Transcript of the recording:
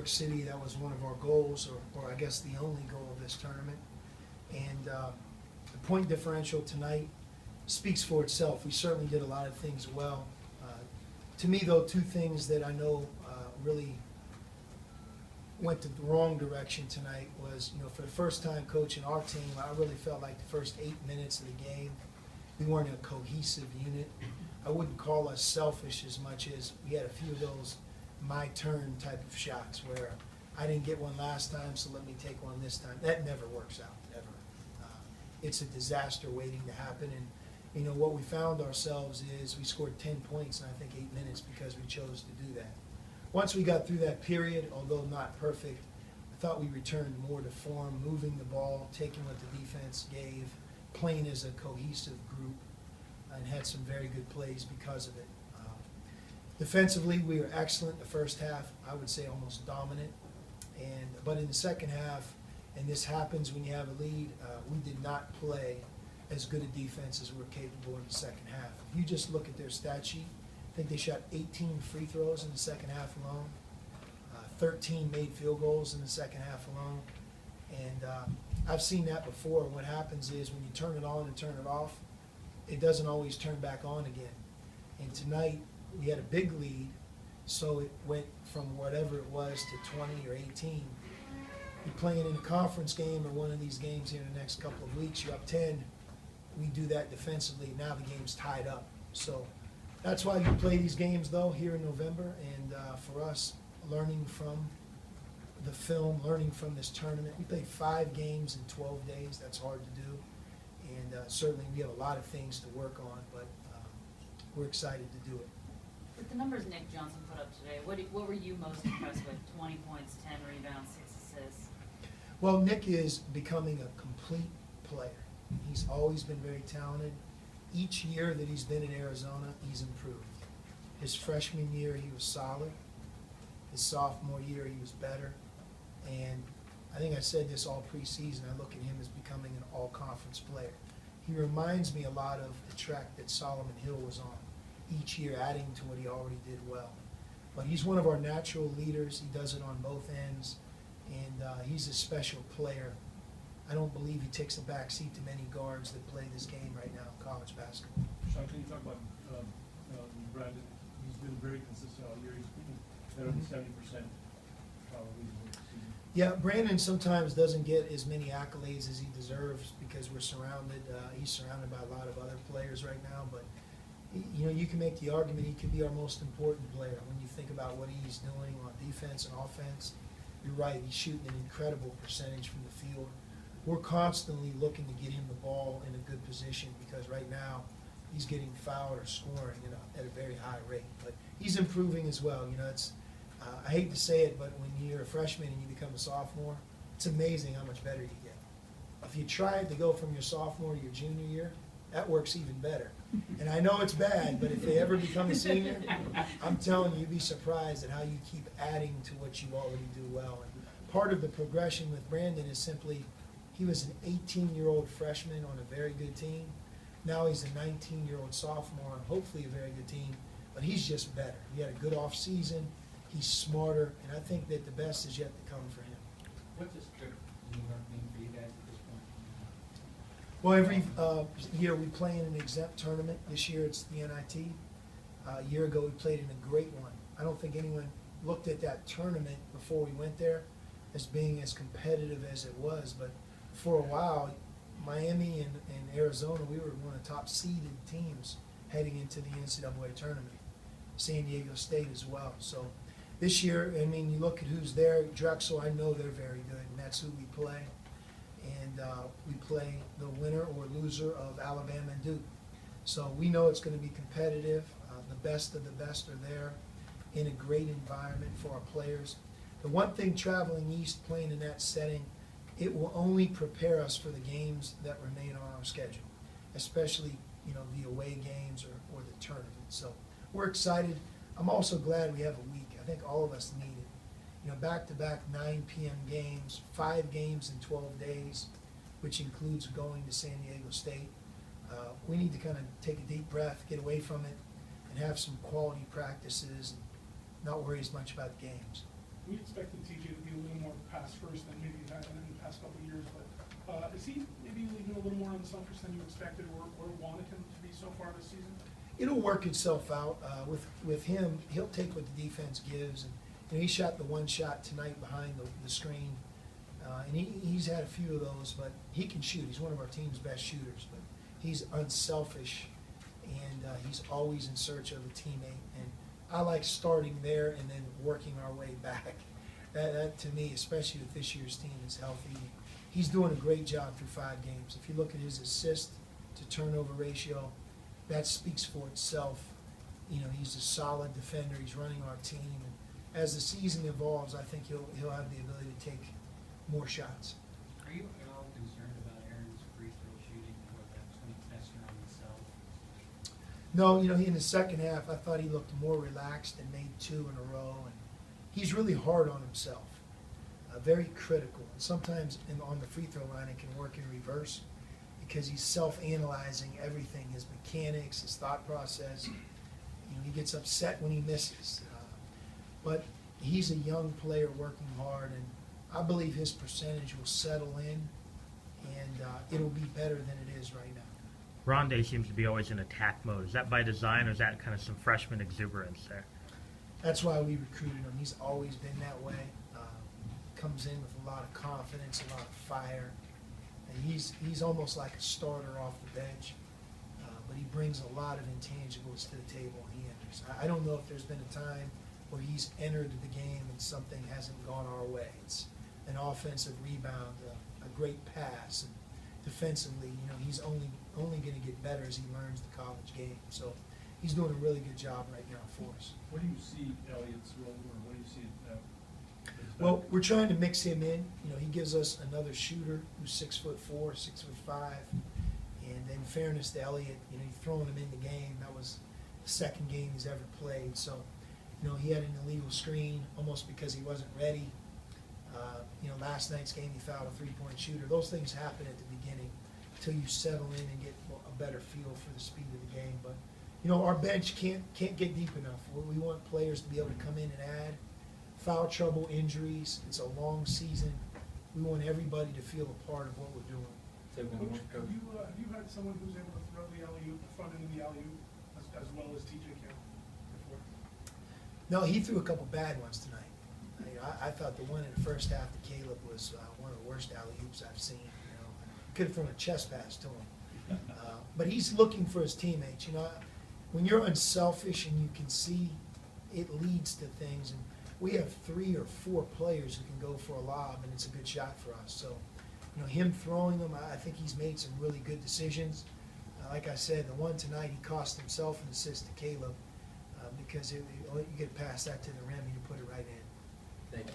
York City, that was one of our goals, or I guess the only goal of this tournament. And the point differential tonight speaks for itself. We certainly did a lot of things well. To me, though, two things that I know really went the wrong direction tonight was, for the first time coaching our team, I really felt like the first 8 minutes of the game, we weren't a cohesive unit. I wouldn't call us selfish as much as we had a few of those my turn type of shots where I didn't get one last time, so let me take one this time. That never works out, ever. It's a disaster waiting to happen. And what we found ourselves is we scored 10 points in I think 8 minutes because we chose to do that. Once we got through that period, although not perfect, I thought we returned more to form, moving the ball, taking what the defense gave, playing as a cohesive group, and had some very good plays because of it. Defensively, we were excellent the first half, I would say almost dominant. But in the second half, and this happens when you have a lead, we did not play as good a defense as we were capable in the second half. If you just look at their stat sheet, I think they shot 18 free throws in the second half alone, 13 made field goals in the second half alone. And I've seen that before. What happens is when you turn it on and turn it off, it doesn't always turn back on again. And tonight, we had a big lead, so it went from whatever it was to 20 or 18. You're playing in a conference game or one of these games here in the next couple of weeks, you're up 10. We do that defensively. Now the game's tied up. So that's why you play these games, though, here in November. And for us, learning from the film, learning from this tournament. We played 5 games in 12 days. That's hard to do. And certainly we have a lot of things to work on, but we're excited to do it. With the numbers Nick Johnson put up today, what were you most impressed with? 20 points, 10 rebounds, 6 assists. Well, Nick is becoming a complete player. He's always been very talented. Each year that he's been in Arizona, he's improved. His freshman year, he was solid. His sophomore year, he was better. And I think I said this all preseason, I look at him as becoming an all-conference player. He reminds me a lot of the track that Solomon Hill was on, each year adding to what he already did well. But he's one of our natural leaders. He does it on both ends, and he's a special player. I don't believe he takes a back seat to many guards that play this game right now in college basketball. Sean, can you talk about Brandon? He's been very consistent all year. He's been better than 70% probably. Yeah, Brandon sometimes doesn't get as many accolades as he deserves because we're surrounded. He's surrounded by a lot of other players right now, but you can make the argument he could be our most important player when you think about what he's doing on defense and offense. You're right, he's shooting an incredible percentage from the field. We're constantly looking to get him the ball in a good position because right now he's getting fouled or scoring at a very high rate. But he's improving as well. I hate to say it, but when you're a freshman and you become a sophomore, it's amazing how much better you get. If you tried to go from your sophomore to your junior year, that works even better. And I know it's bad, but if they ever become a senior, I'm telling you, you'd be surprised at how you keep adding to what you already do well. And part of the progression with Brandon is simply he was an 18-year-old freshman on a very good team. Now he's a 19-year-old sophomore on hopefully a very good team, but he's just better. He had a good off season. He's smarter, and I think that the best is yet to come for him. What's this trip to New York mean for you guys at this point? Well, every year we play in an exempt tournament. This year it's the NIT. A year ago we played in a great one. I don't think anyone looked at that tournament before we went there as being as competitive as it was, but for a while, Miami and Arizona, we were one of the top seeded teams heading into the NCAA tournament. San Diego State as well. So this year, you look at who's there. Drexel, I know they're very good, and that's who we play. And we play the winner or loser of Alabama and Duke. So we know it's going to be competitive. The best of the best are there in a great environment for our players. The one thing traveling east, playing in that setting, it will only prepare us for the games that remain on our schedule, especially the away games or the tournament. So we're excited. I'm also glad we have a week. I think all of us need it. Back-to-back 9 p.m. games, 5 games in 12 days, which includes going to San Diego State. We need to kind of take a deep breath, get away from it, and have some quality practices and not worry as much about the games. We expect the TJ pass first than maybe you had in the past couple of years, but is he maybe leaving a little more unselfish than you expected or wanted him to be so far this season? It'll work itself out. With him, he'll take what the defense gives. And you know, he shot the one shot tonight behind the screen. And he's had a few of those, but he can shoot. He's one of our team's best shooters. But he's unselfish, and he's always in search of a teammate. And I like starting there and then working our way back. That to me, especially with this year's team, is healthy. He's doing a great job through 5 games. If you look at his assist to turnover ratio, that speaks for itself. You know, he's a solid defender. He's running our team. And as the season evolves, I think he'll have the ability to take more shots. Are you at all concerned about Aaron's free throw shooting, or that's going to fester on himself? No, you know, in the second half, I thought he looked more relaxed and made 2 in a row. And he's really hard on himself, very critical. And sometimes on the free throw line, it can work in reverse because he's self-analyzing everything, his mechanics, his thought process. You know, he gets upset when he misses. But he's a young player working hard, and I believe his percentage will settle in, and it'll be better than it is right now. Rondé seems to be always in attack mode. Is that by design, or is that kind of some freshman exuberance there? That's why we recruited him. He's always been that way. Comes in with a lot of confidence, a lot of fire. And he's almost like a starter off the bench, but he brings a lot of intangibles to the table when he enters. I don't know if there's been a time where he's entered the game and something hasn't gone our way. It's an offensive rebound, a great pass, and defensively, you know, he's only going to get better as he learns the college game. So he's doing a really good job right now for us. What do you see Elliott's role, or what do you see Well, we're trying to mix him in. You know, he gives us another shooter who's 6'4", 6'5", and in fairness to Elliott, you know, he's throwing him in the game. That was the second game he's ever played. So, you know, he had an illegal screen almost because he wasn't ready. You know, last night's game he fouled a 3-point shooter. Those things happen at the beginning until you settle in and get a better feel for the speed of the game. But you know, our bench can't get deep enough. We want players to be able to come in and add. Foul trouble, injuries. It's a long season. We want everybody to feel a part of what we're doing. Coach, have you had someone who's able to throw the alley-oop, the front end of the alley-oop, as well as TJ Camp before? No, he threw a couple bad ones tonight. I thought the one in the first half to Caleb was one of the worst alley-oops I've seen. You know, could have thrown a chest pass to him. But he's looking for his teammates. You know, when you're unselfish and you can see, it leads to things. And we have 3 or 4 players who can go for a lob, and it's a good shot for us. So, you know, him throwing them, I think he's made some really good decisions. Like I said, the one tonight, he cost himself an assist to Caleb because you get past that to the rim and you put it right in. Thank you.